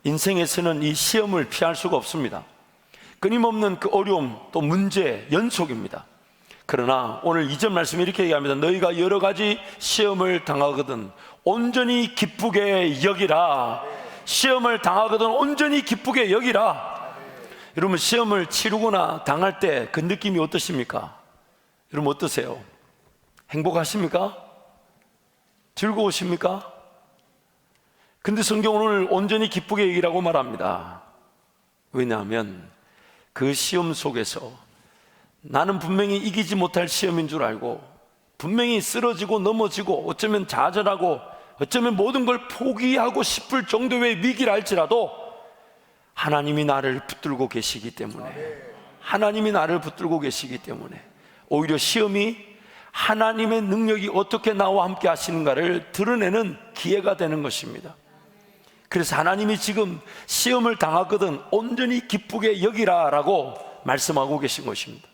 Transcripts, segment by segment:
인생에서는 이 시험을 피할 수가 없습니다. 끊임없는 그 어려움, 또 문제 연속입니다. 그러나 오늘 2절 말씀이 이렇게 얘기합니다. 너희가 여러 가지 시험을 당하거든 온전히 기쁘게 여기라. 시험을 당하거든 온전히 기쁘게 여기라. 여러분, 시험을 치르거나 당할 때 그 느낌이 어떠십니까? 여러분 어떠세요? 행복하십니까? 즐거우십니까? 근데 성경은 오늘 온전히 기쁘게 여기라고 말합니다. 왜냐하면 그 시험 속에서 나는 분명히 이기지 못할 시험인 줄 알고, 분명히 쓰러지고 넘어지고 어쩌면 좌절하고 어쩌면 모든 걸 포기하고 싶을 정도의 위기를 알지라도 하나님이 나를 붙들고 계시기 때문에, 하나님이 나를 붙들고 계시기 때문에 오히려 시험이 하나님의 능력이 어떻게 나와 함께 하시는가를 드러내는 기회가 되는 것입니다. 그래서 하나님이 지금 시험을 당하거든 온전히 기쁘게 여기라 라고 말씀하고 계신 것입니다.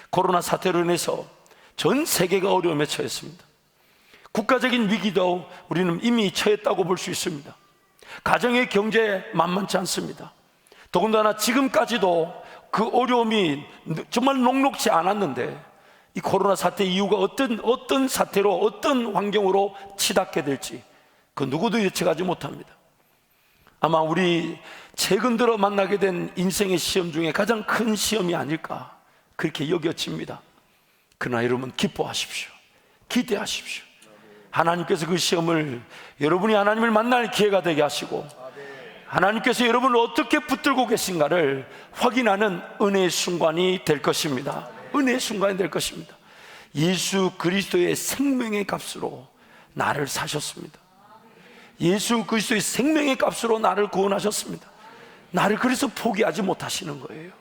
코로나 사태로 인해서 전 세계가 어려움에 처했습니다. 국가적인 위기도 우리는 이미 처했다고 볼 수 있습니다. 가정의 경제 만만치 않습니다. 더군다나 지금까지도 그 어려움이 정말 녹록지 않았는데 이 코로나 사태 이후가 어떤 사태로, 어떤 환경으로 치닫게 될지 그 누구도 예측하지 못합니다. 아마 우리 최근 들어 만나게 된 인생의 시험 중에 가장 큰 시험이 아닐까 그렇게 여겨집니다. 그러나 여러분 기뻐하십시오. 기대하십시오. 하나님께서 그 시험을, 여러분이 하나님을 만날 기회가 되게 하시고 하나님께서 여러분을 어떻게 붙들고 계신가를 확인하는 은혜의 순간이 될 것입니다. 은혜의 순간이 될 것입니다. 예수 그리스도의 생명의 값으로 나를 사셨습니다. 예수 그리스도의 생명의 값으로 나를 구원하셨습니다. 나를 그래서 포기하지 못하시는 거예요.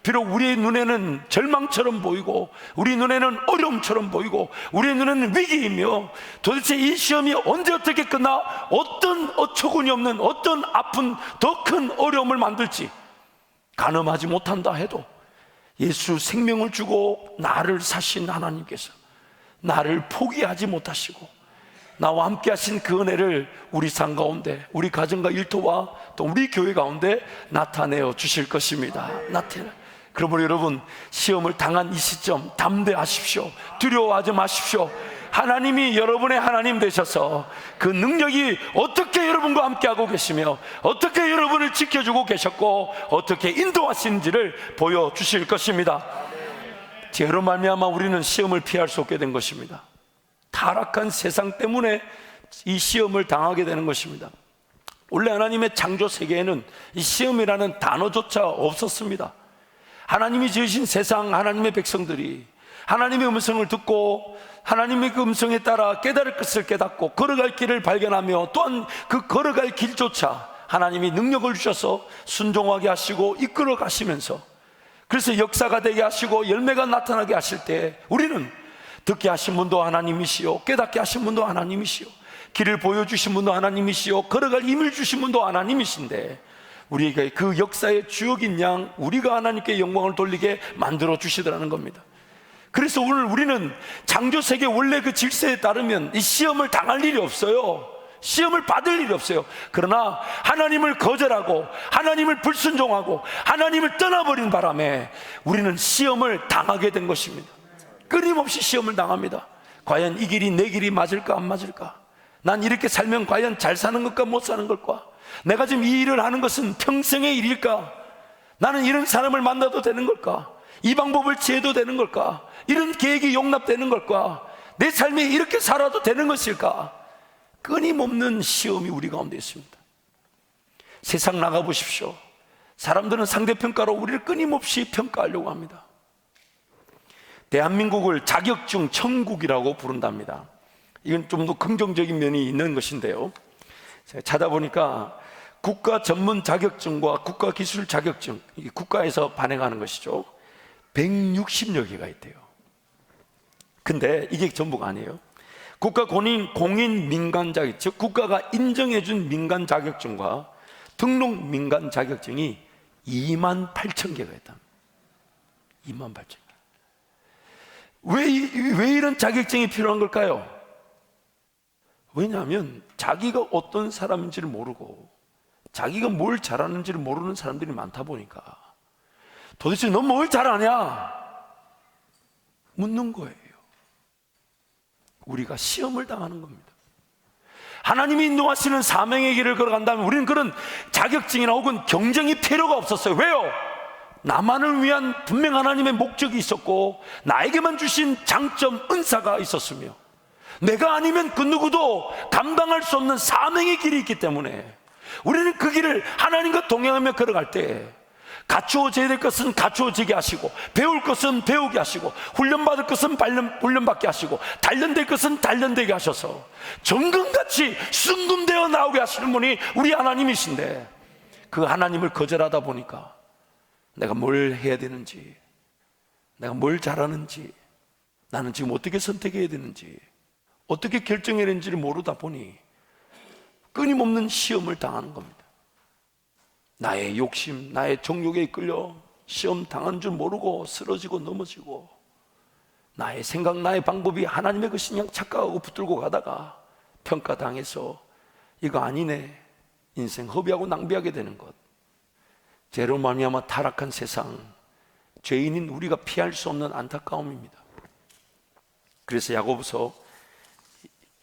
비록 우리의 눈에는 절망처럼 보이고 우리 눈에는 어려움처럼 보이고 우리의 눈에는 위기이며 도대체 이 시험이 언제 어떻게 끝나 어떤 어처구니 없는 어떤 아픈 더 큰 어려움을 만들지 가늠하지 못한다 해도 예수 생명을 주고 나를 사신 하나님께서 나를 포기하지 못하시고 나와 함께 하신 그 은혜를 우리 삶 가운데, 우리 가정과 일터와 또 우리 교회 가운데 나타내어 주실 것입니다. 그러므로 여러분, 시험을 당한 이 시점 담대하십시오. 두려워하지 마십시오. 하나님이 여러분의 하나님 되셔서 그 능력이 어떻게 여러분과 함께하고 계시며 어떻게 여러분을 지켜주고 계셨고 어떻게 인도하시는지를 보여주실 것입니다. 죄로 말미암아 우리는 시험을 피할 수 없게 된 것입니다. 타락한 세상 때문에 이 시험을 당하게 되는 것입니다. 원래 하나님의 창조 세계에는 이 시험이라는 단어조차 없었습니다. 하나님이 지으신 세상, 하나님의 백성들이 하나님의 음성을 듣고 하나님의 그 음성에 따라 깨달을 것을 깨닫고 걸어갈 길을 발견하며 또한 그 걸어갈 길조차 하나님이 능력을 주셔서 순종하게 하시고 이끌어 가시면서, 그래서 역사가 되게 하시고 열매가 나타나게 하실 때 우리는 듣게 하신 분도 하나님이시요 깨닫게 하신 분도 하나님이시요 길을 보여주신 분도 하나님이시요 걸어갈 힘을 주신 분도 하나님이신데 우리에게 그 역사의 주역인 양 우리가 하나님께 영광을 돌리게 만들어 주시더라는 겁니다. 그래서 오늘 우리는 창조세계 원래 그 질서에 따르면 이 시험을 당할 일이 없어요. 시험을 받을 일이 없어요. 그러나 하나님을 거절하고 하나님을 불순종하고 하나님을 떠나버린 바람에 우리는 시험을 당하게 된 것입니다. 끊임없이 시험을 당합니다. 과연 이 길이 내 길이 맞을까 안 맞을까? 난 이렇게 살면 과연 잘 사는 것과 못 사는 것과, 내가 지금 이 일을 하는 것은 평생의 일일까? 나는 이런 사람을 만나도 되는 걸까? 이 방법을 취해도 되는 걸까? 이런 계획이 용납되는 걸까? 내 삶에 이렇게 살아도 되는 것일까? 끊임없는 시험이 우리 가운데 있습니다. 세상 나가보십시오. 사람들은 상대평가로 우리를 끊임없이 평가하려고 합니다. 대한민국을 자격증 천국이라고 부른답니다. 이건 좀 더 긍정적인 면이 있는 것인데요, 제가 찾아보니까 국가 전문 자격증과 국가 기술 자격증, 국가에서 발행하는 것이죠, 160여 개가 있대요. 근데 이게 전부가 아니에요. 국가 공인 민간 자격증, 즉 국가가 인정해준 민간 자격증과 등록 민간 자격증이 28,000개가 있다. 28,000개. 왜 이런 자격증이 필요한 걸까요? 왜냐하면 자기가 어떤 사람인지를 모르고 자기가 뭘 잘하는지를 모르는 사람들이 많다 보니까 도대체 너 뭘 잘하냐? 묻는 거예요. 우리가 시험을 당하는 겁니다. 하나님이 인도하시는 사명의 길을 걸어간다면 우리는 그런 자격증이나 혹은 경쟁이 필요가 없었어요. 왜요? 나만을 위한 분명 하나님의 목적이 있었고 나에게만 주신 장점, 은사가 있었으며 내가 아니면 그 누구도 감당할 수 없는 사명의 길이 있기 때문에 우리는 그 길을 하나님과 동행하며 걸어갈 때 갖추어져야 될 것은 갖추어지게 하시고 배울 것은 배우게 하시고 훈련받을 것은 훈련받게 하시고 단련될 것은 단련되게 하셔서 정금같이 순금되어 나오게 하시는 분이 우리 하나님이신데 그 하나님을 거절하다 보니까 내가 뭘 해야 되는지, 내가 뭘 잘하는지, 나는 지금 어떻게 선택해야 되는지, 어떻게 결정해야 되는지를 모르다 보니 끊임없는 시험을 당하는 겁니다. 나의 욕심, 나의 정욕에 이끌려 시험 당한 줄 모르고 쓰러지고 넘어지고 나의 생각, 나의 방법이 하나님의 것인 양 착각하고 붙들고 가다가 평가당해서 이거 아니네, 인생 허비하고 낭비하게 되는 것. 죄로 말미암아 타락한 세상, 죄인인 우리가 피할 수 없는 안타까움입니다. 그래서 야고보서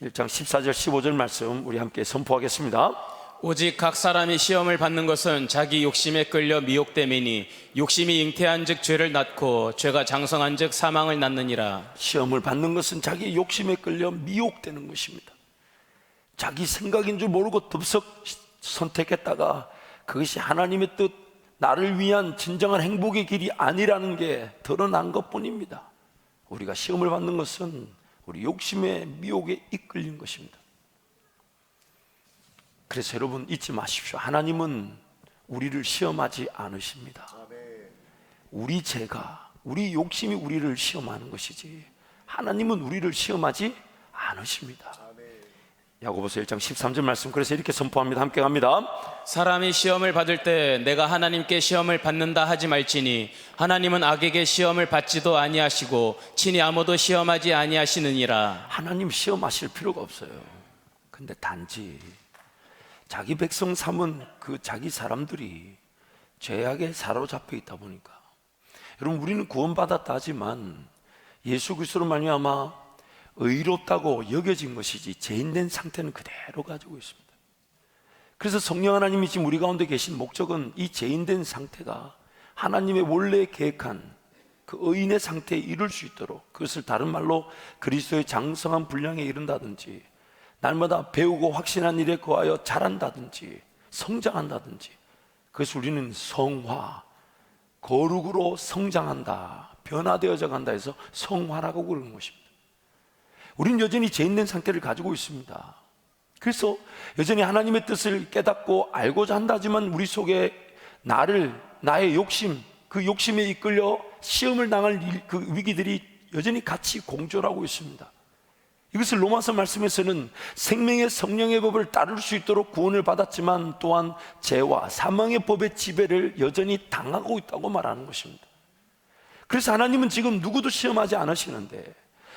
1장 14절 15절 말씀 우리 함께 선포하겠습니다. 오직 각 사람이 시험을 받는 것은 자기 욕심에 끌려 미혹됨이니 욕심이 잉태한 즉 죄를 낳고 죄가 장성한 즉 사망을 낳느니라. 시험을 받는 것은 자기 욕심에 끌려 미혹되는 것입니다. 자기 생각인 줄 모르고 덥석 선택했다가 그것이 하나님의 뜻, 나를 위한 진정한 행복의 길이 아니라는 게 드러난 것뿐입니다. 우리가 시험을 받는 것은 우리 욕심의 미혹에 이끌린 것입니다. 그래서 여러분 잊지 마십시오. 하나님은 우리를 시험하지 않으십니다. 우리 죄가, 우리 욕심이 우리를 시험하는 것이지 하나님은 우리를 시험하지 않으십니다. 야고보서 1장 13절 말씀, 그래서 이렇게 선포합니다. 함께 갑니다. 사람이 시험을 받을 때 내가 하나님께 시험을 받는다 하지 말지니 하나님은 악에게 시험을 받지도 아니하시고 친히 아무도 시험하지 아니하시느니라. 하나님 시험하실 필요가 없어요. 근데 단지 자기 백성 삼은 그 자기 사람들이 죄악에 사로잡혀 있다 보니까, 여러분 우리는 구원받았다 하지만 예수 그리스도로 말미암아 의롭다고 여겨진 것이지 죄인된 상태는 그대로 가지고 있습니다. 그래서 성령 하나님이 지금 우리 가운데 계신 목적은 이 죄인된 상태가 하나님의 원래 계획한 그 의인의 상태에 이룰 수 있도록, 그것을 다른 말로 그리스도의 장성한 분량에 이른다든지 날마다 배우고 확신한 일에 거하여 자란다든지 성장한다든지, 그것을 우리는 성화, 거룩으로 성장한다, 변화되어져 간다 해서 성화라고 그러는 것입니다. 우리는 여전히 죄인된 상태를 가지고 있습니다. 그래서 여전히 하나님의 뜻을 깨닫고 알고자 한다지만 우리 속에 나의 욕심, 그 욕심에 이끌려 시험을 당할 그 위기들이 여전히 같이 공존하고 있습니다. 이것을 로마서 말씀에서는 생명의 성령의 법을 따를 수 있도록 구원을 받았지만 또한 죄와 사망의 법의 지배를 여전히 당하고 있다고 말하는 것입니다. 그래서 하나님은 지금 누구도 시험하지 않으시는데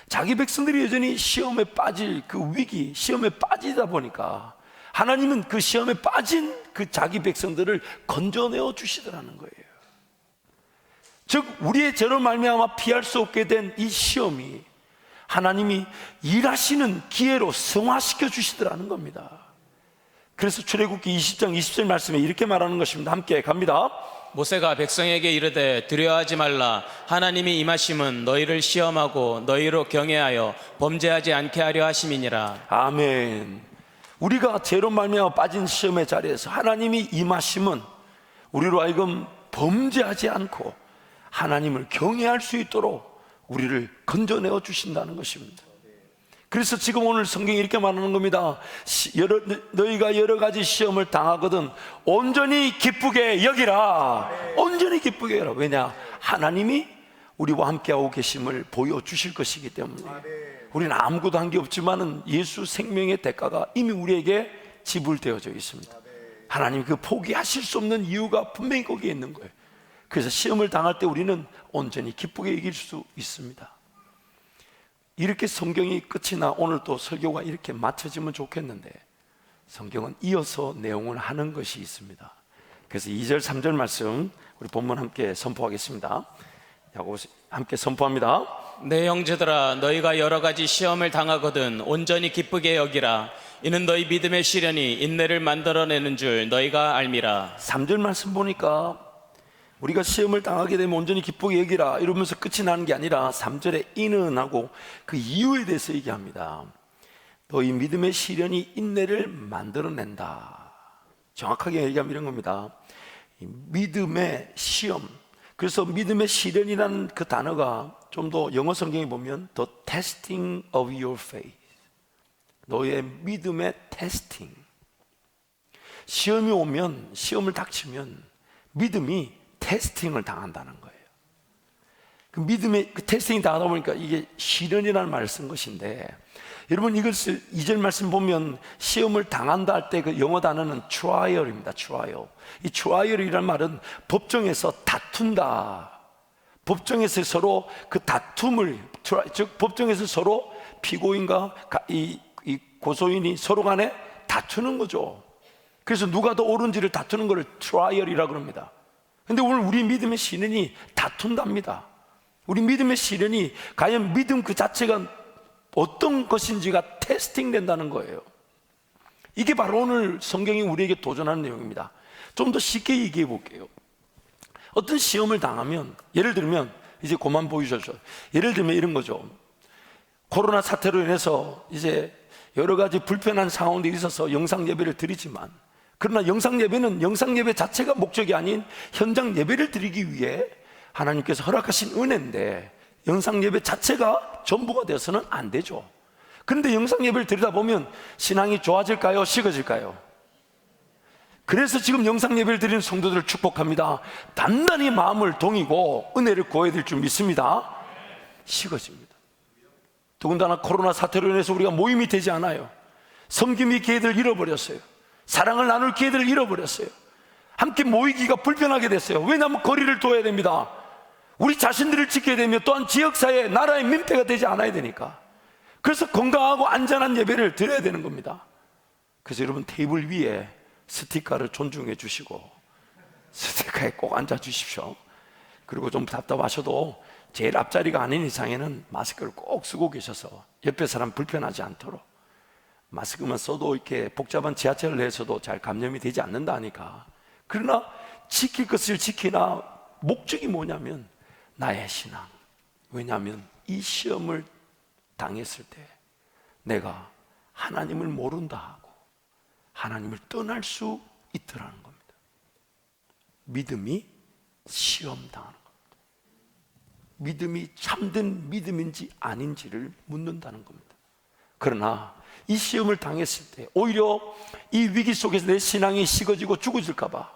자기 백성들이 여전히 시험에 빠질 그 위기, 시험에 빠지다 보니까 하나님은 그 시험에 빠진 그 자기 백성들을 건져내어 주시더라는 거예요. 즉 우리의 죄로 말미암아 피할 수 없게 된 이 시험이 하나님이 일하시는 기회로 성화시켜 주시더라는 겁니다. 그래서 출애굽기 20장 20절 말씀에 이렇게 말하는 것입니다. 함께 갑니다. 모세가 백성에게 이르되 두려워하지 말라. 하나님이 임하심은 너희를 시험하고 너희로 경외하여 범죄하지 않게 하려 하심이니라. 아멘. 우리가 죄로 말미암아 빠진 시험의 자리에서 하나님이 임하심은 우리로 하여금 범죄하지 않고 하나님을 경외할 수 있도록 우리를 건져내어 주신다는 것입니다. 그래서 지금 오늘 성경이 이렇게 말하는 겁니다. 너희가 여러 가지 시험을 당하거든 온전히 기쁘게 여기라. 온전히 기쁘게 여기라. 왜냐? 하나님이 우리와 함께하고 계심을 보여주실 것이기 때문에. 우리는 아무것도 한 게 없지만은 예수 생명의 대가가 이미 우리에게 지불되어져 있습니다. 하나님 그 포기하실 수 없는 이유가 분명히 거기에 있는 거예요. 그래서 시험을 당할 때 우리는 온전히 기쁘게 이길 수 있습니다. 이렇게 성경이 끝이 나 오늘 또 설교가 이렇게 맞춰지면 좋겠는데 성경은 이어서 내용을 하는 것이 있습니다. 그래서 2절 3절 말씀 우리 본문 함께 선포하겠습니다. 야고보 함께 선포합니다. 내 형제들아, 너희가 여러 가지 시험을 당하거든 온전히 기쁘게 여기라. 이는 너희 믿음의 시련이 인내를 만들어내는 줄 너희가 알미라. 3절 말씀 보니까 우리가 시험을 당하게 되면 온전히 기쁘게 여기라 이러면서 끝이 나는 게 아니라 3절에 이는 하고 그 이유에 대해서 얘기합니다. 너희 믿음의 시련이 인내를 만들어낸다. 정확하게 얘기하면 이런 겁니다. 믿음의 시험. 그래서 믿음의 시련이라는 그 단어가 좀 더 영어 성경에 보면 The testing of your faith. 너의 믿음의 테스팅. 시험이 오면, 시험을 닥치면 믿음이 테스팅을 당한다는 거예요. 그 믿음의 그 테스팅이 당하다 보니까 이게 시련이라는 말을 쓴 것인데, 여러분 이것을 2절 말씀 보면 시험을 당한다 할 때 그 영어 단어는 trial입니다. trial. 이 trial이라는 말은 법정에서 다툰다. 법정에서 서로 그 다툼을, 즉 법정에서 서로 피고인과 이 고소인이 서로 간에 다투는 거죠. 그래서 누가 더 옳은지를 다투는 것을 trial이라고 합니다. 근데 오늘 우리 믿음의 시련이 다툰답니다. 우리 믿음의 시련이 과연 믿음 그 자체가 어떤 것인지가 테스팅 된다는 거예요. 이게 바로 오늘 성경이 우리에게 도전하는 내용입니다. 좀 더 쉽게 얘기해 볼게요. 어떤 시험을 당하면, 예를 들면 이제 그만 보이셨죠. 예를 들면 이런 거죠. 코로나 사태로 인해서 이제 여러 가지 불편한 상황들이 있어서 영상 예배를 드리지만, 그러나 영상 예배는 영상 예배 자체가 목적이 아닌 현장 예배를 드리기 위해 하나님께서 허락하신 은혜인데, 영상 예배 자체가 전부가 되어서는 안 되죠. 그런데 영상 예배를 드리다 보면 신앙이 좋아질까요? 식어질까요? 그래서 지금 영상 예배를 드리는 성도들을 축복합니다. 단단히 마음을 동이고 은혜를 구해야 될 줄 믿습니다. 식어집니다. 더군다나 코로나 사태로 인해서 우리가 모임이 되지 않아요. 섬김의 기회들을 잃어버렸어요. 사랑을 나눌 기회들을 잃어버렸어요. 함께 모이기가 불편하게 됐어요. 왜냐하면 거리를 둬야 됩니다. 우리 자신들을 지켜야 되며, 또한 지역사회, 나라의 민폐가 되지 않아야 되니까. 그래서 건강하고 안전한 예배를 드려야 되는 겁니다. 그래서 여러분 테이블 위에 스티커를 존중해 주시고 스티커에 꼭 앉아 주십시오. 그리고 좀 답답하셔도 제일 앞자리가 아닌 이상에는 마스크를 꼭 쓰고 계셔서 옆에 사람 불편하지 않도록. 마스크만 써도 이렇게 복잡한 지하철 내에서도 잘 감염이 되지 않는다 하니까. 그러나 지킬 것을 지키나 목적이 뭐냐면 나의 신앙. 왜냐하면 이 시험을 당했을 때 내가 하나님을 모른다 하고 하나님을 떠날 수 있더라는 겁니다. 믿음이 시험 당하는 겁니다. 믿음이 참된 믿음인지 아닌지를 묻는다는 겁니다. 그러나 이 시험을 당했을 때 오히려 이 위기 속에서 내 신앙이 식어지고 죽어질까 봐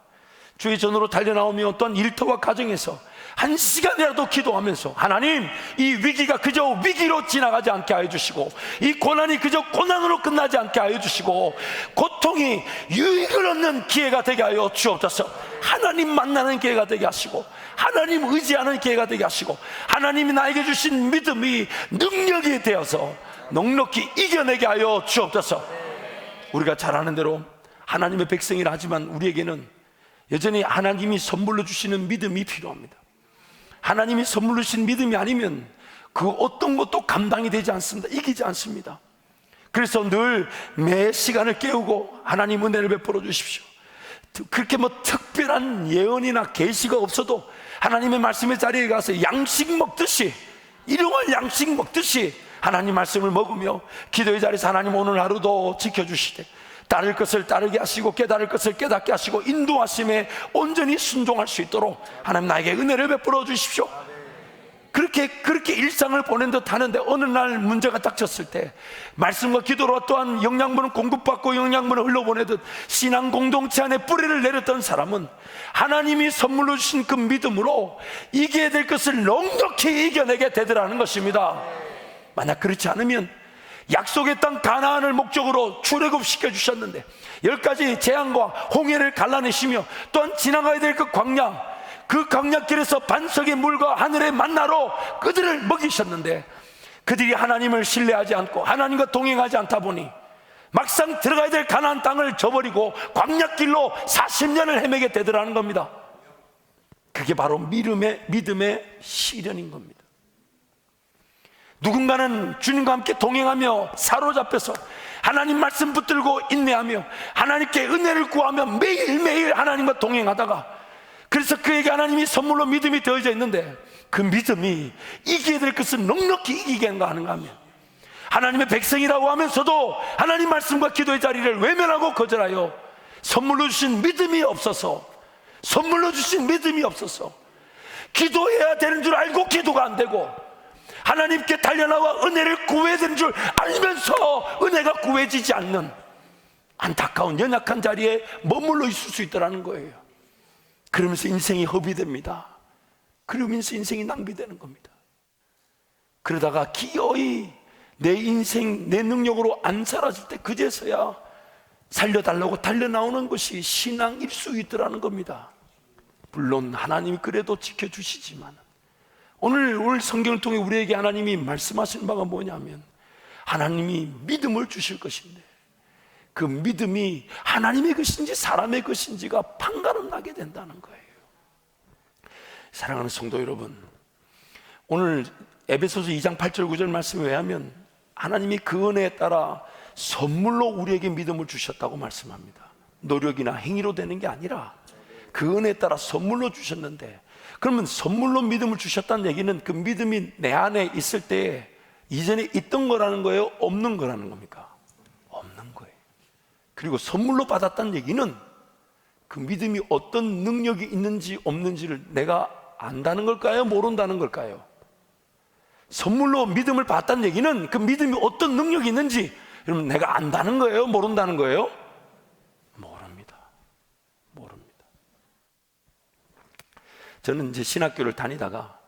주의 전으로 달려나오며 어떤 일터와 가정에서 한 시간이라도 기도하면서 하나님, 이 위기가 그저 위기로 지나가지 않게 하여 주시고, 이 고난이 그저 고난으로 끝나지 않게 하여 주시고, 고통이 유익을 얻는 기회가 되게 하여 주옵소서. 하나님 만나는 기회가 되게 하시고, 하나님 의지하는 기회가 되게 하시고, 하나님이 나에게 주신 믿음이 능력이 되어서 넉넉히 이겨내게 하여 주옵소서. 우리가 잘 아는 대로 하나님의 백성이라 하지만 우리에게는 여전히 하나님이 선물로 주시는 믿음이 필요합니다. 하나님이 선물로 주신 믿음이 아니면 그 어떤 것도 감당이 되지 않습니다. 이기지 않습니다. 그래서 늘 매 시간을 깨우고 하나님 은혜를 베풀어 주십시오. 그렇게 뭐 특별한 예언이나 계시가 없어도 하나님의 말씀의 자리에 가서 양식 먹듯이, 일용할 양식 먹듯이 하나님 말씀을 먹으며 기도의 자리에서 하나님 오늘 하루도 지켜주시되 따를 것을 따르게 하시고 깨달을 것을 깨닫게 하시고 인도하심에 온전히 순종할 수 있도록 하나님 나에게 은혜를 베풀어 주십시오. 그렇게 일상을 보낸 듯 하는데 어느 날 문제가 닥쳤을 때 말씀과 기도로 또한 영양분을 공급받고 영양분을 흘러보내듯 신앙 공동체 안에 뿌리를 내렸던 사람은 하나님이 선물로 주신 그 믿음으로 이겨야 될 것을 넉넉히 이겨내게 되더라는 것입니다. 만약 그렇지 않으면 약속의 땅 가나안을 목적으로 출애굽시켜 주셨는데 10가지 재앙과 홍해를 갈라내시며 또한 지나가야 될 그 광야, 그 광야길에서 반석의 물과 하늘의 만나로 그들을 먹이셨는데 그들이 하나님을 신뢰하지 않고 하나님과 동행하지 않다 보니 막상 들어가야 될 가나안 땅을 저버리고 광야길로 40년을 헤매게 되더라는 겁니다. 그게 바로 믿음의 시련인 겁니다. 누군가는 주님과 함께 동행하며 사로잡혀서 하나님 말씀 붙들고 인내하며 하나님께 은혜를 구하며 매일매일 하나님과 동행하다가, 그래서 그에게 하나님이 선물로 믿음이 되어져 있는데, 그 믿음이 이기게 될 것은 넉넉히 이기게 하는가 하면, 하나님의 백성이라고 하면서도 하나님 말씀과 기도의 자리를 외면하고 거절하여 선물로 주신 믿음이 없어서, 기도해야 되는 줄 알고 기도가 안 되고, 하나님께 달려나와 은혜를 구해야 되는 줄 알면서 은혜가 구해지지 않는 안타까운 연약한 자리에 머물러 있을 수 있다는 거예요. 그러면서 인생이 허비됩니다. 그러면서 인생이 낭비되는 겁니다. 그러다가 기어이 내 인생, 내 능력으로 안 살아질 때 그제서야 살려달라고 달려나오는 것이 신앙 입수이더라는 겁니다. 물론 하나님이 그래도 지켜주시지만, 오늘 성경을 통해 우리에게 하나님이 말씀하시는 바가 뭐냐면, 하나님이 믿음을 주실 것인데 그 믿음이 하나님의 것인지 사람의 것인지가 판가름 나게 된다는 거예요. 사랑하는 성도 여러분, 오늘 에베소서 2장 8절 9절 말씀에 의하면 하나님이 그 은혜에 따라 선물로 우리에게 믿음을 주셨다고 말씀합니다. 노력이나 행위로 되는 게 아니라 그 은혜에 따라 선물로 주셨는데, 그러면 선물로 믿음을 주셨다는 얘기는 그 믿음이 내 안에 있을 때 이전에 있던 거라는 거예요? 없는 거라는 겁니까? 없는 거예요. 그리고 선물로 받았다는 얘기는 그 믿음이 어떤 능력이 있는지 없는지를 내가 안다는 걸까요? 모른다는 걸까요? 선물로 믿음을 받았다는 얘기는 그 믿음이 어떤 능력이 있는지 여러분 내가 안다는 거예요? 모른다는 거예요? 모릅니다. 저는 이제 신학교를 다니다가,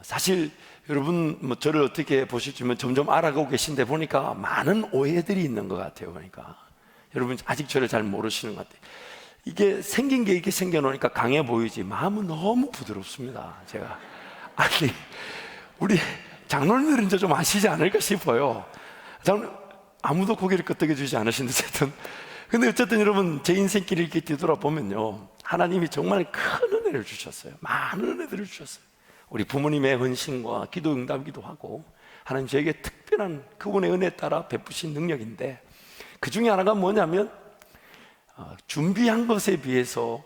사실 여러분 뭐 저를 어떻게 보실지 점점 알아가고 계신데 보니까 많은 오해들이 있는 것 같아요. 그러니까 여러분 아직 저를 잘 모르시는 것 같아요. 이게 생긴 게 이렇게 생겨놓으니까 강해 보이지 마음은 너무 부드럽습니다. 제가 아니 우리 장로님들은 이제 좀 아시지 않을까 싶어요. 아무도 고개를 끄덕여 주지 않으신데 근데 어쨌든 여러분 제 인생길을 이렇게 뒤돌아보면요, 하나님이 정말 큰 은혜를 주셨어요. 많은 은혜들을 주셨어요. 우리 부모님의 헌신과 기도 응답이기도 하고, 하나님 저에게 특별한 그분의 은혜에 따라 베푸신 능력인데, 그 중에 하나가 뭐냐면 준비한 것에 비해서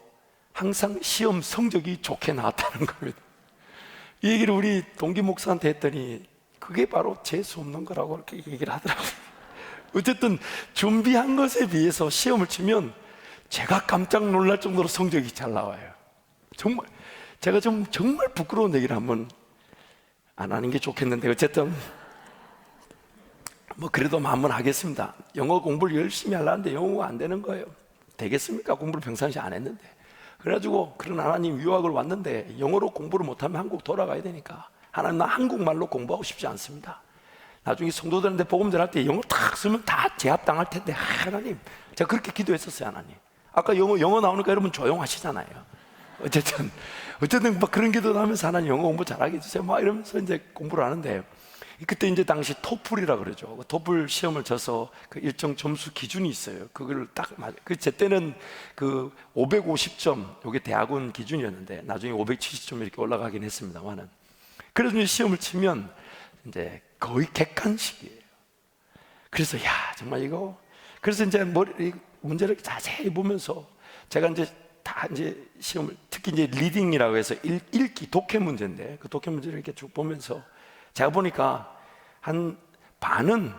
항상 시험 성적이 좋게 나왔다는 겁니다. 이 얘기를 우리 동기 목사한테 했더니 그게 바로 재수 없는 거라고 이렇게 얘기를 하더라고요. 어쨌든 준비한 것에 비해서 시험을 치면 제가 깜짝 놀랄 정도로 성적이 잘 나와요. 정말 제가 정말 부끄러운 얘기를 한번 안 하는 게 좋겠는데, 어쨌든 뭐 그래도 한번 하겠습니다. 영어 공부를 열심히 하려는데 영어가 안 되는 거예요. 되겠습니까? 공부를 평상시 안 했는데. 그래가지고 그런 하나님 유학을 왔는데 영어로 공부를 못하면 한국 돌아가야 되니까, 하나님 나 한국말로 공부하고 싶지 않습니다. 나중에 성도들한테 복음 전할 때 영어 탁 쓰면 다 제압당할 텐데, 하나님 제가 그렇게 기도했었어요. 하나님 아까 영어 나오니까 여러분 조용하시잖아요. 어쨌든 막 그런 기도도 하면서 하나님 영어 공부 잘하게 해주세요 막 이러면서 이제 공부를 하는데, 그때 이제 당시 토플이라 그러죠. 토플 시험을 쳐서 그 일정 점수 기준이 있어요. 그걸 딱 맞아요. 제 때는 그 550점, 이게 대학원 기준이었는데 나중에 570점 이렇게 올라가긴 했습니다만은, 그래서 이제 시험을 치면 이제 거의 객관식이에요. 그래서 정말 이거, 그래서 이제 문제를 자세히 보면서 제가 이제 다 이제 시험을, 특히 이제 리딩이라고 해서 읽기 독해 문제인데, 그 독해 문제를 이렇게 쭉 보면서 제가 보니까 한 반은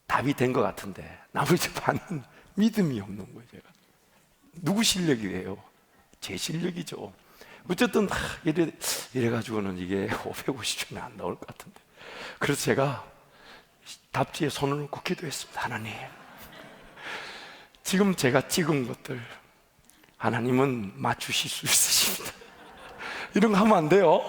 답이 된 것 같은데 나머지 반은 믿음이 없는 거예요. 제가 누구 실력이에요? 제 실력이죠. 어쨌든 이래가지고는 이게 550점이 안 나올 것 같은데, 그래서 제가 답지에 손을 얹고 기도했습니다. 하나님, 지금 제가 찍은 것들 하나님은 맞추실 수 있으십니다. 이런 거 하면 안 돼요.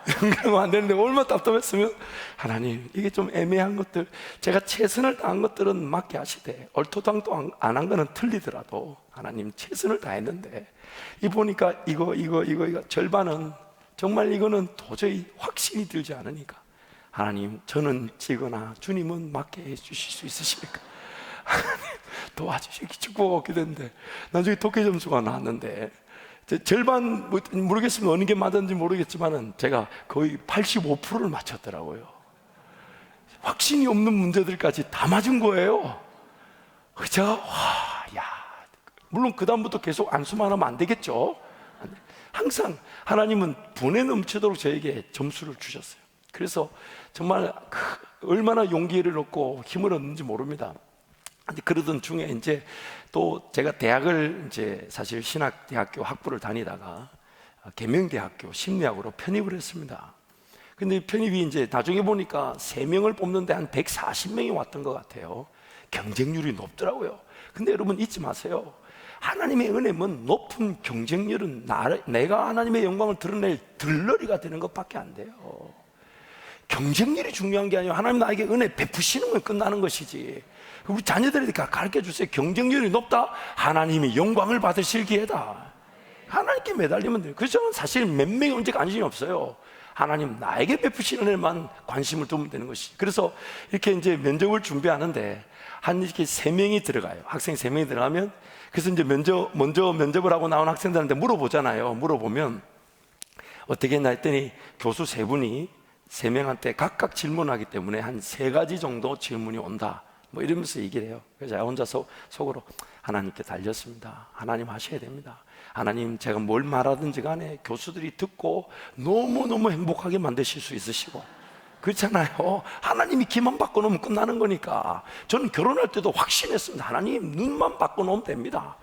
이런 거 하면 안 되는데, 얼마나 답답했으면, 하나님 이게 좀 애매한 것들, 제가 최선을 다한 것들은 맞게 하시되 얼토당토 안 한 거는 틀리더라도 하나님 최선을 다했는데, 이 보니까 이거 절반은 정말 이거는 도저히 확신이 들지 않으니까, 하나님 저는 찌거나 주님은 맞게 해주실 수 있으십니까? 도와주시기 축복하고 기도했는데 나중에 독해 점수가 나왔는데 절반 모르겠으면 어느 게 맞았는지 모르겠지만은 제가 거의 85%를 맞췄더라고요. 확신이 없는 문제들까지 다 맞은 거예요. 제가 야, 물론 그 다음부터 계속 안수만 하면 안 되겠죠. 항상 하나님은 분에 넘치도록 저에게 점수를 주셨어요. 그래서 정말 얼마나 용기를 얻고 힘을 얻는지 모릅니다. 그러던 중에 이제 또 제가 대학을 이제 사실 신학대학교 학부를 다니다가 계명대학교 심리학으로 편입을 했습니다. 근데 편입이 이제 나중에 보니까 3명을 뽑는데 한 140명이 왔던 것 같아요. 경쟁률이 높더라고요. 근데 여러분 잊지 마세요. 하나님의 은혜는 높은 경쟁률은 내가 하나님의 영광을 드러낼 들러리가 되는 것밖에 안 돼요. 경쟁률이 중요한 게 아니라 하나님 나에게 은혜 베푸시는 건 끝나는 것이지. 우리 자녀들에게 가르쳐 주세요. 경쟁률이 높다? 하나님이 영광을 받으실 기회다. 하나님께 매달리면 돼요. 그래서 저는 사실 몇 명이 언제 관심이 없어요. 하나님 나에게 베푸시는 은혜만 관심을 두면 되는 것이지. 그래서 이렇게 이제 면접을 준비하는데 한 이렇게 3명이 들어가요. 학생 3명이 들어가면 그래서 이제 먼저 면접을 하고 나온 학생들한테 물어보잖아요. 물어보면 어떻게 했나 했더니 교수 3분이 3명한테 각각 질문하기 때문에 한 3가지 정도 질문이 온다. 뭐 이러면서 얘기를 해요. 그래서 제가 혼자서 속으로 하나님께 달렸습니다. 하나님 하셔야 됩니다. 하나님 제가 뭘 말하든지 간에 교수들이 듣고 너무너무 행복하게 만드실 수 있으시고 그렇잖아요. 하나님이 기만 바꿔놓으면 끝나는 거니까. 저는 결혼할 때도 확신했습니다. 하나님 눈만 바꿔놓으면 됩니다.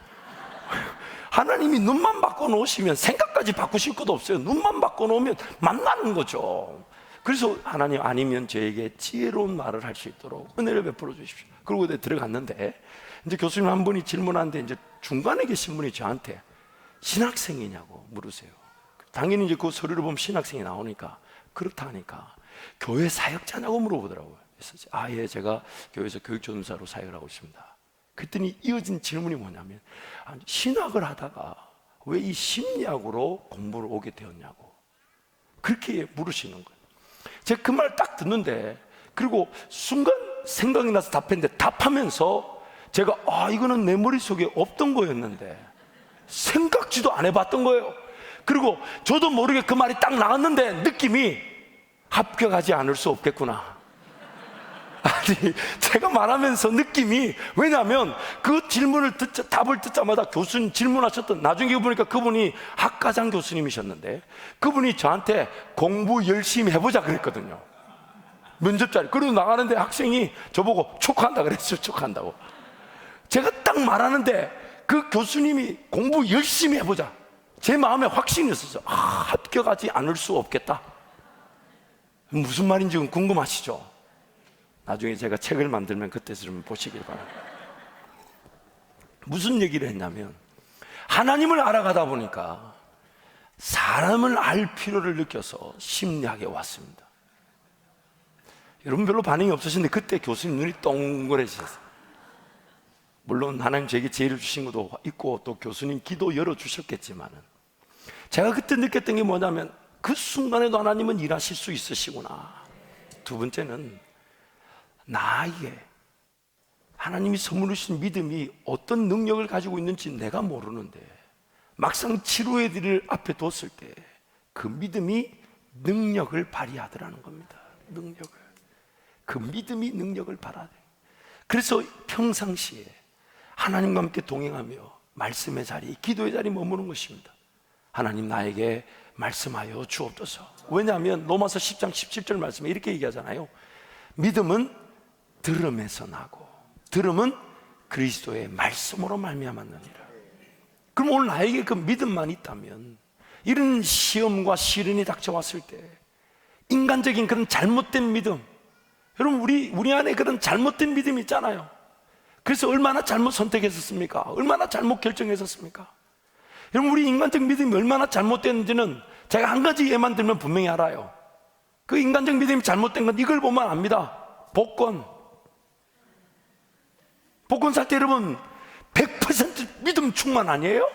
하나님이 눈만 바꿔놓으시면 생각까지 바꾸실 것도 없어요. 눈만 바꿔놓으면 만나는 거죠. 그래서 하나님 아니면 저에게 지혜로운 말을 할 수 있도록 은혜를 베풀어 주십시오. 그리고 들어갔는데 이제 교수님 한 분이 질문하는데 이제 중간에 계신 분이 저한테 신학생이냐고 물으세요. 당연히 이제 그 서류를 보면 신학생이 나오니까 그렇다 하니까 교회 사역자냐고 물어보더라고요. 그래서 예, 제가 교회에서 교육전도사로 사역을 하고 있습니다. 그랬더니 이어진 질문이 뭐냐면 신학을 하다가 왜 이 심리학으로 공부를 오게 되었냐고 그렇게 물으시는 거예요. 제가 그 말 딱 듣는데 그리고 순간 생각이 나서 답했는데 답하면서 제가 이거는 내 머릿속에 없던 거였는데 생각지도 안 해봤던 거예요. 그리고 저도 모르게 그 말이 딱 나왔는데 느낌이 합격하지 않을 수 없겠구나. 아니 제가 말하면서 느낌이 왜냐하면 그 질문을 답을 듣자마자 교수님 질문하셨던 나중에 보니까 그분이 학과장 교수님이셨는데 그분이 저한테 공부 열심히 해보자 그랬거든요. 면접 자리. 그리고 나가는데 학생이 저보고 축하한다 그랬어요. 축하한다고. 제가 딱 말하는데 그 교수님이 공부 열심히 해보자. 제 마음에 확신이 있었어요. 합격하지 않을 수 없겠다. 무슨 말인지 궁금하시죠? 나중에 제가 책을 만들면 그때 좀 보시길 바랍니다. 무슨 얘기를 했냐면 하나님을 알아가다 보니까 사람을 알 필요를 느껴서 심리학에 왔습니다. 여러분 별로 반응이 없으신데 그때 교수님 눈이 동그래지셨어요. 물론 하나님 제게 지혜를 주신 것도 있고 또 교수님 기도 열어주셨겠지만은 제가 그때 느꼈던 게 뭐냐면 그 순간에도 하나님은 일하실 수 있으시구나. 두 번째는 나에게 하나님이 선물해 주신 믿음이 어떤 능력을 가지고 있는지 내가 모르는데 막상 치료의 길을 앞에 뒀을 때 그 믿음이 능력을 발휘하더라는 겁니다. 그 믿음이 능력을 발휘하더라. 그래서 평상시에 하나님과 함께 동행하며 말씀의 자리, 기도의 자리에 머무는 것입니다. 하나님 나에게 말씀하여 주옵소서. 왜냐하면 로마서 10장 17절 말씀에 이렇게 얘기하잖아요. 믿음은 들음에서 나고 들음은 그리스도의 말씀으로 말미암았느니라. 그럼 오늘 나에게 그 믿음만 있다면 이런 시험과 시련이 닥쳐왔을 때 인간적인 그런 잘못된 믿음, 여러분 우리 안에 그런 잘못된 믿음이 있잖아요. 그래서 얼마나 잘못 선택했었습니까? 얼마나 잘못 결정했었습니까? 여러분 우리 인간적 믿음이 얼마나 잘못됐는지는 제가 한 가지 예만 들면 분명히 알아요. 그 인간적 믿음이 잘못된 건 이걸 보면 압니다. 복권 살 때 여러분 100% 믿음 충만 아니에요?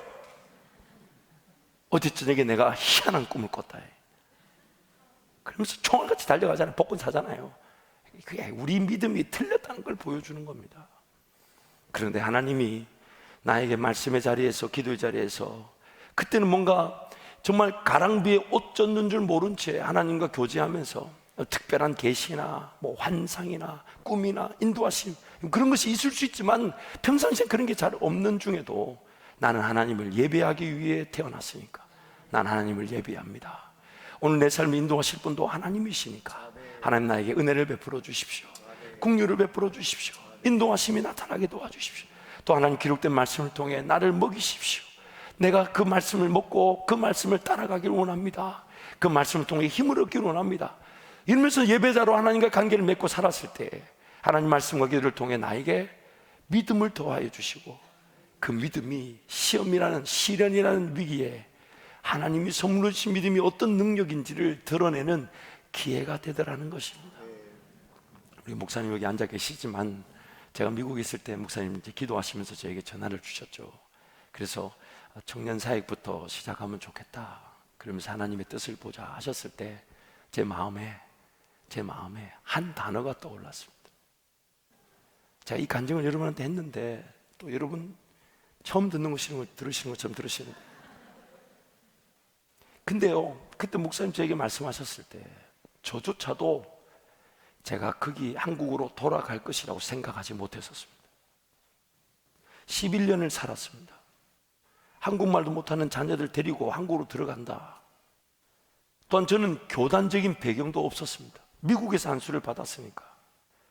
어제 저녁에 내가 희한한 꿈을 꿨다 해. 그러면서 총알같이 달려가잖아요. 복권 사잖아요. 그게 우리 믿음이 틀렸다는 걸 보여주는 겁니다. 그런데 하나님이 나에게 말씀의 자리에서, 기도의 자리에서, 그때는 뭔가 정말 가랑비에 옷 젖는 줄 모른 채 하나님과 교제하면서 특별한 계시나 뭐 환상이나 꿈이나 인도하심, 그런 것이 있을 수 있지만 평상시에 그런 게 잘 없는 중에도 나는 하나님을 예배하기 위해 태어났으니까 난 하나님을 예배합니다. 오늘 내 삶을 인도하실 분도 하나님이시니까 하나님 나에게 은혜를 베풀어 주십시오. 긍휼을 베풀어 주십시오. 인도하심이 나타나게 도와주십시오. 또 하나님 기록된 말씀을 통해 나를 먹이십시오. 내가 그 말씀을 먹고 그 말씀을 따라가길 원합니다. 그 말씀을 통해 힘을 얻길 원합니다. 이러면서 예배자로 하나님과 관계를 맺고 살았을 때 하나님 말씀과 기도를 통해 나에게 믿음을 더하여 주시고, 그 믿음이 시험이라는, 시련이라는 위기에 하나님이 선물로 주신 믿음이 어떤 능력인지를 드러내는 기회가 되더라는 것입니다. 우리 목사님 여기 앉아 계시지만 제가 미국에 있을 때 목사님 이제 기도하시면서 저에게 전화를 주셨죠. 그래서 청년 사역부터 시작하면 좋겠다 그러면서 하나님의 뜻을 보자 하셨을 때 제 마음에 한 단어가 떠올랐습니다. 제가 이 간증을 여러분한테 했는데 또 여러분 처음 듣는 거 들으시는 것처럼 들으시는데, 근데요, 그때 목사님 저에게 말씀하셨을 때 저조차도 제가 거기 한국으로 돌아갈 것이라고 생각하지 못했었습니다. 11년을 살았습니다. 한국말도 못하는 자녀들 데리고 한국으로 들어간다. 또한 저는 교단적인 배경도 없었습니다. 미국에서 안수를 받았으니까.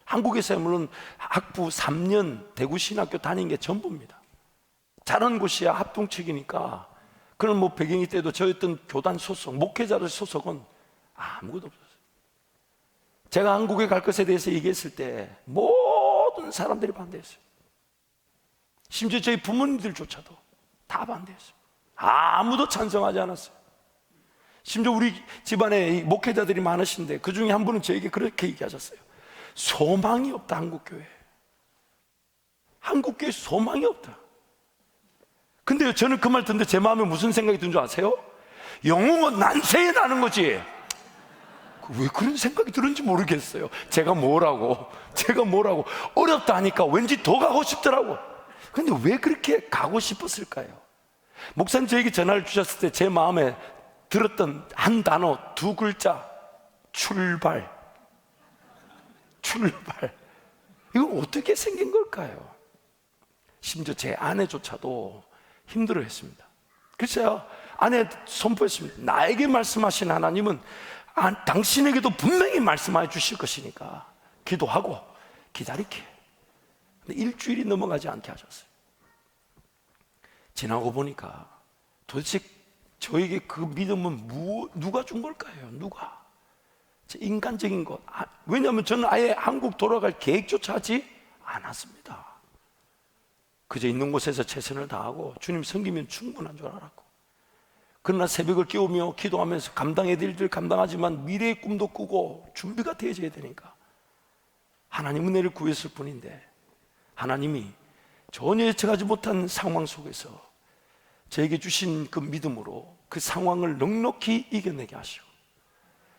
한국에서야 물론 학부 3년 대구신학교 다닌 게 전부입니다. 잘하는 곳이야 합동측이니까 그런 뭐 배경이 때도 저였던 교단 소속, 목회자들 소속은 아무것도 없었어요. 제가 한국에 갈 것에 대해서 얘기했을 때 모든 사람들이 반대했어요. 심지어 저희 부모님들조차도 다 반대했어요. 아무도 찬성하지 않았어요. 심지어 우리 집안에 목회자들이 많으신데 그 중에 한 분은 저에게 그렇게 얘기하셨어요. 소망이 없다, 한국교회. 한국교회 소망이 없다. 근데 저는 그 말 듣는데 제 마음에 무슨 생각이 든 줄 아세요? 영웅은 난세에 나는 거지. 왜 그런 생각이 들었는지 모르겠어요. 제가 뭐라고 어렵다 하니까 왠지 더 가고 싶더라고. 근데 왜 그렇게 가고 싶었을까요? 목사님 저에게 전화를 주셨을 때 제 마음에 들었던 한 단어, 두 글자, 출발. 이거 어떻게 생긴 걸까요? 심지어 제 아내조차도 힘들어했습니다. 그래서 제가 아내 선포했습니다. 나에게 말씀하신 하나님은 당신에게도 분명히 말씀해 주실 것이니까 기도하고 기다릴게. 근데 일주일이 넘어가지 않게 하셨어요. 지나고 보니까 도대체 저에게 그 믿음은 누가 준 걸까요? 누가? 인간적인 것. 왜냐하면 저는 아예 한국 돌아갈 계획조차 하지 않았습니다. 그저 있는 곳에서 최선을 다하고 주님 섬기면 충분한 줄 알았고, 그러나 새벽을 깨우며 기도하면서 감당해야 될 일을 감당하지만 미래의 꿈도 꾸고 준비가 되어져야 되니까 하나님 은혜를 구했을 뿐인데, 하나님이 전혀 예측하지 못한 상황 속에서 저에게 주신 그 믿음으로 그 상황을 넉넉히 이겨내게 하시고,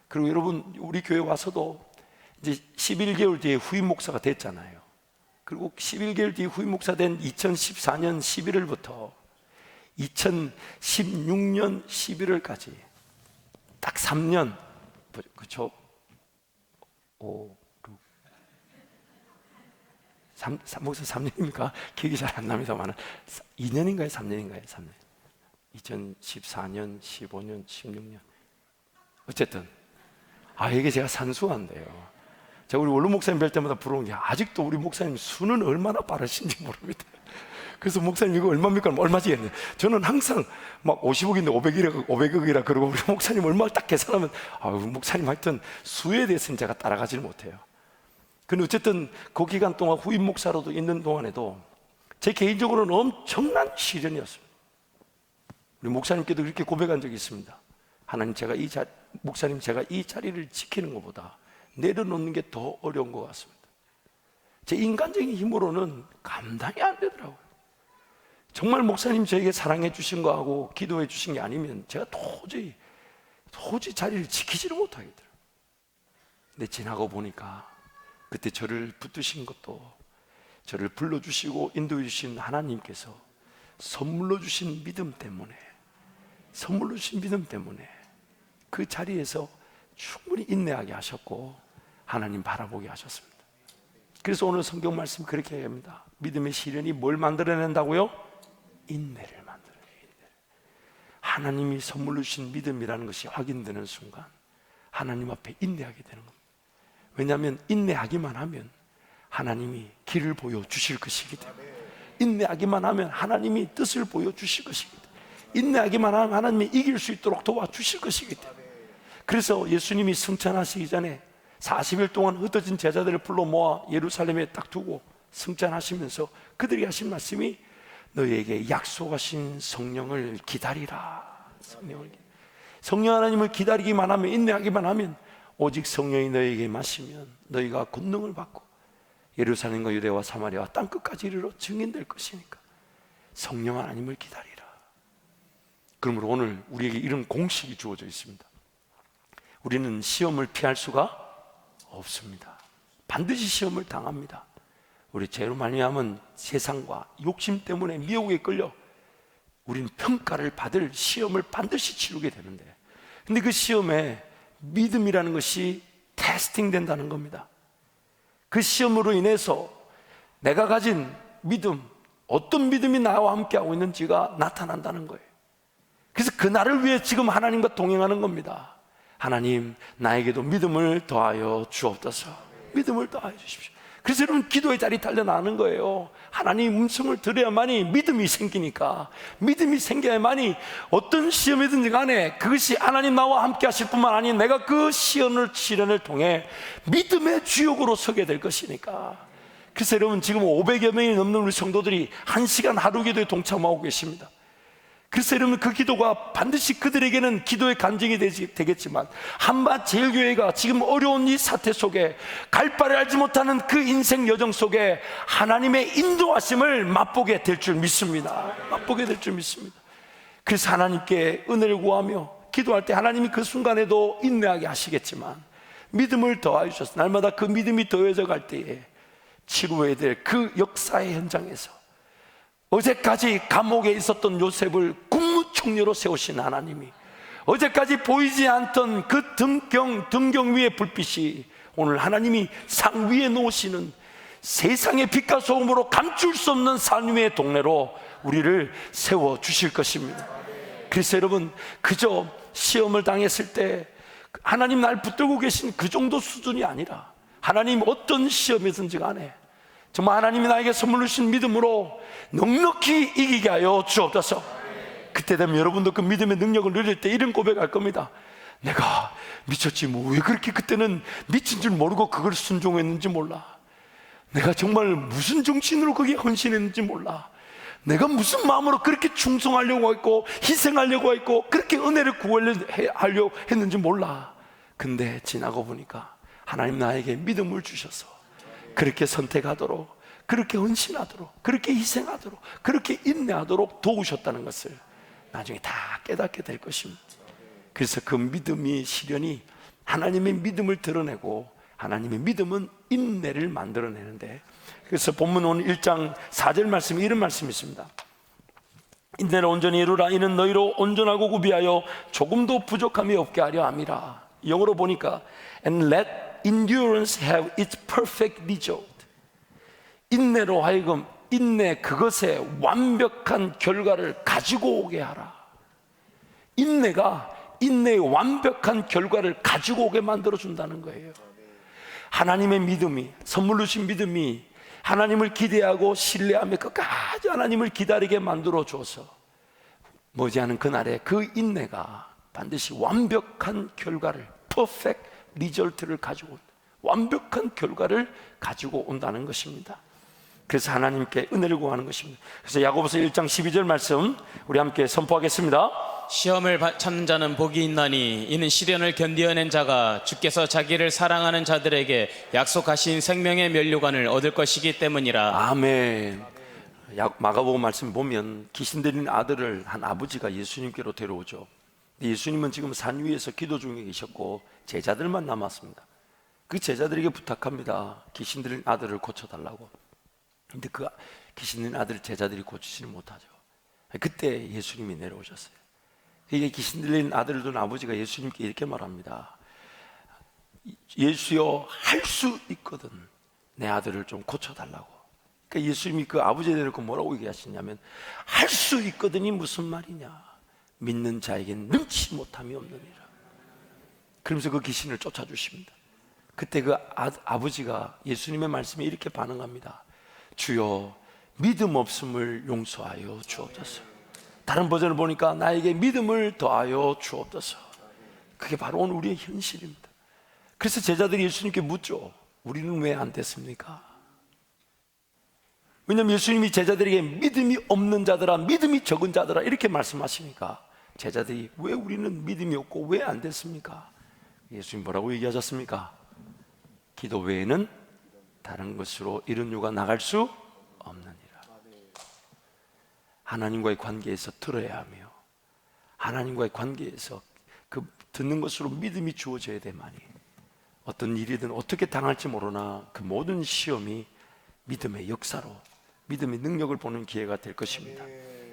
그리고 여러분 우리 교회 와서도 이제 11개월 뒤에 후임 목사가 됐잖아요. 그리고 11개월 뒤에 후임 목사 된 2014년 11월부터 2016년 11월까지 딱 3년, 그렇죠? 5, 6, 목사 3년입니까? 기억이 잘 안 납니다만 2년인가요? 3년인가요? 3년. 2014년, 15년, 16년. 어쨌든 이게 제가 산수한데요. 제가 우리 원로 목사님 뵐 때마다 부러운 게 아직도 우리 목사님 수는 얼마나 빠르신지 모릅니다. 그래서 목사님 이거 얼마입니까? 얼마지겠네. 저는 항상 막 50억인데 500억이라 그러고 우리 목사님 얼마 딱 계산하면 우리 목사님 하여튼 수에 대해서는 제가 따라가지를 못해요. 근데 어쨌든 그 기간 동안 후임 목사로도 있는 동안에도 제 개인적으로는 엄청난 시련이었습니다. 우리 목사님께도 그렇게 고백한 적이 있습니다. 하나님, 목사님 제가 이 자리를 지키는 것보다 내려놓는 게 더 어려운 것 같습니다. 제 인간적인 힘으로는 감당이 안 되더라고요. 정말 목사님 저에게 사랑해 주신 거하고 기도해 주신 게 아니면 제가 도저히 자리를 지키지를 못하겠더라고요. 근데 지나고 보니까 그때 저를 붙드신 것도 저를 불러주시고 인도해 주신 하나님께서 선물로 주신 믿음 때문에 그 자리에서 충분히 인내하게 하셨고 하나님 바라보게 하셨습니다. 그래서 오늘 성경 말씀 그렇게 얘기합니다. 믿음의 시련이 뭘 만들어낸다고요? 인내를 만들어내요. 하나님이 선물로 주신 믿음이라는 것이 확인되는 순간 하나님 앞에 인내하게 되는 겁니다. 왜냐하면 인내하기만 하면 하나님이 길을 보여주실 것이기 때문에, 인내하기만 하면 하나님이 뜻을 보여주실 것이기 때문에, 인내하기만 하면 하나님이 이길 수 있도록 도와주실 것이기 때문에. 그래서 예수님이 승천하시기 전에 40일 동안 흩어진 제자들을 불러 모아 예루살렘에 딱 두고 승천하시면서 그들이 하신 말씀이 너희에게 약속하신 성령을 기다리라. 성령 하나님을 기다리기만 하면, 인내하기만 하면 오직 성령이 너희에게 마시면 너희가 권능을 받고 예루살렘과 유대와 사마리아와 땅끝까지 이르러 증인될 것이니까 성령 하나님을 기다리라. 그러므로 오늘 우리에게 이런 공식이 주어져 있습니다. 우리는 시험을 피할 수가 없습니다. 반드시 시험을 당합니다. 우리 죄로 말미암은 세상과 욕심 때문에 미혹에 끌려 우리는 평가를 받을 시험을 반드시 치르게 되는데, 근데 그 시험에 믿음이라는 것이 테스팅 된다는 겁니다. 그 시험으로 인해서 내가 가진 믿음, 어떤 믿음이 나와 함께하고 있는지가 나타난다는 거예요. 그래서 그날을 위해 지금 하나님과 동행하는 겁니다. 하나님, 나에게도 믿음을 더하여 주옵소서. 믿음을 더하여 주십시오. 그래서 여러분, 기도의 자리 달려나가는 거예요. 하나님 음성을 들어야만이 믿음이 생기니까, 믿음이 생겨야만이 어떤 시험이든지 간에 그것이 하나님 나와 함께 하실 뿐만 아니라 내가 그 시련을 통해 믿음의 주역으로 서게 될 것이니까. 그래서 여러분, 지금 500여 명이 넘는 우리 성도들이 1시간 하루 기도에 동참하고 계십니다. 그래서 여러분, 그 기도가 반드시 그들에게는 기도의 간증이 되겠지만, 한밭제일교회가 지금 어려운 이 사태 속에 갈 바를 알지 못하는 그 인생 여정 속에 하나님의 인도하심을 맛보게 될 줄 믿습니다. 맛보게 될 줄 믿습니다. 그래서 하나님께 은혜를 구하며 기도할 때 하나님이 그 순간에도 인내하게 하시겠지만 믿음을 더하여 주셔서 날마다 그 믿음이 더해져 갈 때에 치루해야 될 그 역사의 현장에서 어제까지 감옥에 있었던 요셉을 국무총리로 세우신 하나님이, 어제까지 보이지 않던 그 등경 위의 불빛이 오늘 하나님이 상 위에 놓으시는 세상의 빛과 소금으로 감출 수 없는 산 위의 동네로 우리를 세워주실 것입니다. 그래서 여러분, 그저 시험을 당했을 때 하나님 날 붙들고 계신 그 정도 수준이 아니라, 하나님 어떤 시험이든지 간에 정말 하나님이 나에게 선물로 주신 믿음으로 넉넉히 이기게 하여 주옵소서. 그때 되면 여러분도 그 믿음의 능력을 누릴 때 이런 고백할 겁니다. 내가 미쳤지 뭐, 왜 그렇게 그때는 미친 줄 모르고 그걸 순종했는지 몰라. 내가 정말 무슨 정신으로 거기에 헌신했는지 몰라. 내가 무슨 마음으로 그렇게 충성하려고 했고 희생하려고 했고 그렇게 은혜를 구하려고 했는지 몰라. 근데 지나고 보니까 하나님 나에게 믿음을 주셔서 그렇게 선택하도록, 그렇게 헌신하도록, 그렇게 희생하도록, 그렇게 인내하도록 도우셨다는 것을 나중에 다 깨닫게 될 것입니다. 그래서 그 믿음이, 시련이 하나님의 믿음을 드러내고 하나님의 믿음은 인내를 만들어내는데, 그래서 본문 오늘 1장 4절 말씀에 이런 말씀이 있습니다. 인내를 온전히 이루라. 이는 너희로 온전하고 구비하여 조금도 부족함이 없게 하려 함이라. 영어로 보니까 And let endurance have its perfect result. 인내로 하여금 인내 그것의 완벽한 결과를 가지고 오게 하라. 인내가 인내의 완벽한 결과를 가지고 오게 만들어준다는 거예요. 하나님의 믿음이, 선물로 주신 믿음이 하나님을 기대하고 신뢰하며 끝까지 하나님을 기다리게 만들어줘서 머지않은 그날에 그 인내가 반드시 완벽한 결과를, 퍼펙트 리절트를 가지고 온다. 완벽한 결과를 가지고 온다는 것입니다. 그래서 하나님께 은혜를 구하는 것입니다. 그래서 야고보서 1장 12절 말씀 우리 함께 선포하겠습니다. 시험을 참는 자는 복이 있나니 이는 시련을 견디어낸 자가 주께서 자기를 사랑하는 자들에게 약속하신 생명의 면류관을 얻을 것이기 때문이라. 아멘. 마가복음 말씀 보면 귀신 들린 아들을 한 아버지가 예수님께로 데려오죠. 예수님은 지금 산 위에서 기도 중에 계셨고 제자들만 남았습니다. 그 제자들에게 부탁합니다. 귀신 들린 아들을 고쳐달라고. 근데 그 귀신 들린 아들 제자들이 고치지는 못하죠. 그때 예수님이 내려오셨어요. 이게 귀신 들린 아들을 둔 아버지가 예수님께 이렇게 말합니다. 예수여, 할 수 있거든 내 아들을 좀 고쳐달라고. 그러니까 예수님이 그 아버지에 대해서 뭐라고 얘기하시냐면, 할 수 있거든이 무슨 말이냐, 믿는 자에겐 능치 못함이 없느니라. 그러면서 그 귀신을 쫓아주십니다. 그때 그 아버지가 예수님의 말씀에 이렇게 반응합니다. 주여, 믿음 없음을 용서하여 주옵소서. 다른 버전을 보니까 나에게 믿음을 더하여 주옵소서. 그게 바로 오늘 우리의 현실입니다. 그래서 제자들이 예수님께 묻죠. 우리는 왜 안 됐습니까? 왜냐하면 예수님이 제자들에게 믿음이 없는 자들아, 믿음이 적은 자들아 이렇게 말씀하시니까 제자들이 왜 우리는 믿음이 없고 왜 안 됐습니까? 예수님 뭐라고 얘기하셨습니까? 기도 외에는 다른 것으로 이런 유가 나갈 수 없느니라. 하나님과의 관계에서 들어야 하며, 하나님과의 관계에서 그 듣는 것으로 믿음이 주어져야 되마니, 어떤 일이든 어떻게 당할지 모르나 그 모든 시험이 믿음의 역사로, 믿음의 능력을 보는 기회가 될 것입니다.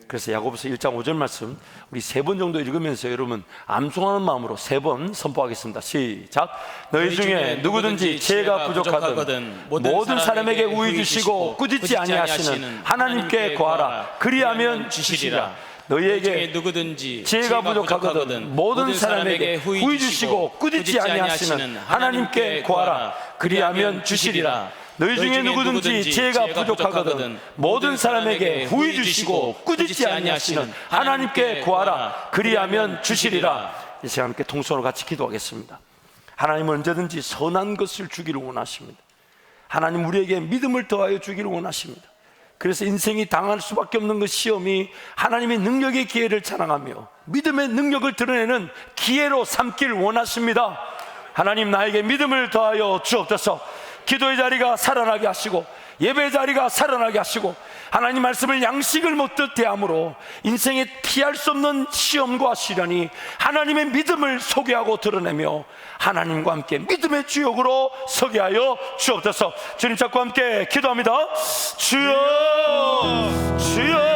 그래서 야고보서 1장 5절 말씀 우리 3번 정도 읽으면서 여러분 암송하는 마음으로 3번 선포하겠습니다. 시작. 너희 중에 누구든지 지혜가 부족하든 모든 사람에게 우위 주시고 꾸짖지 아니하시는 하나님께 구하라, 그리하면 주시리라. 너희에게 누구든지 지혜가 부족하거든 모든 사람에게 후히 주시고 꾸짖지 아니하시는 하나님께 구하라, 그리하면 주시리라. 너희 중에 누구든지 지혜가 부족하거든 모든 사람에게 후히 주시고 꾸짖지 아니하시는 하나님께 구하라, 그리하면 주시리라. 이 시간 함께 통성으로 같이 기도하겠습니다. 하나님은 언제든지 선한 것을 주기를 원하십니다. 하나님 우리에게 믿음을 더하여 주기를 원하십니다. 그래서 인생이 당할 수밖에 없는 그 시험이 하나님의 능력의 기회를 찬양하며 믿음의 능력을 드러내는 기회로 삼길 원하십니다. 하나님 나에게 믿음을 더하여 주옵소서. 기도의 자리가 살아나게 하시고 예배의 자리가 살아나게 하시고 하나님 말씀을 양식을 먹듯 대함으로 인생에 피할 수 없는 시험과 시련이 하나님의 믿음을 소개하고 드러내며 하나님과 함께 믿음의 주역으로 서게 하여 주옵소서. 주님 잡고 함께 기도합니다. 주여, 주여.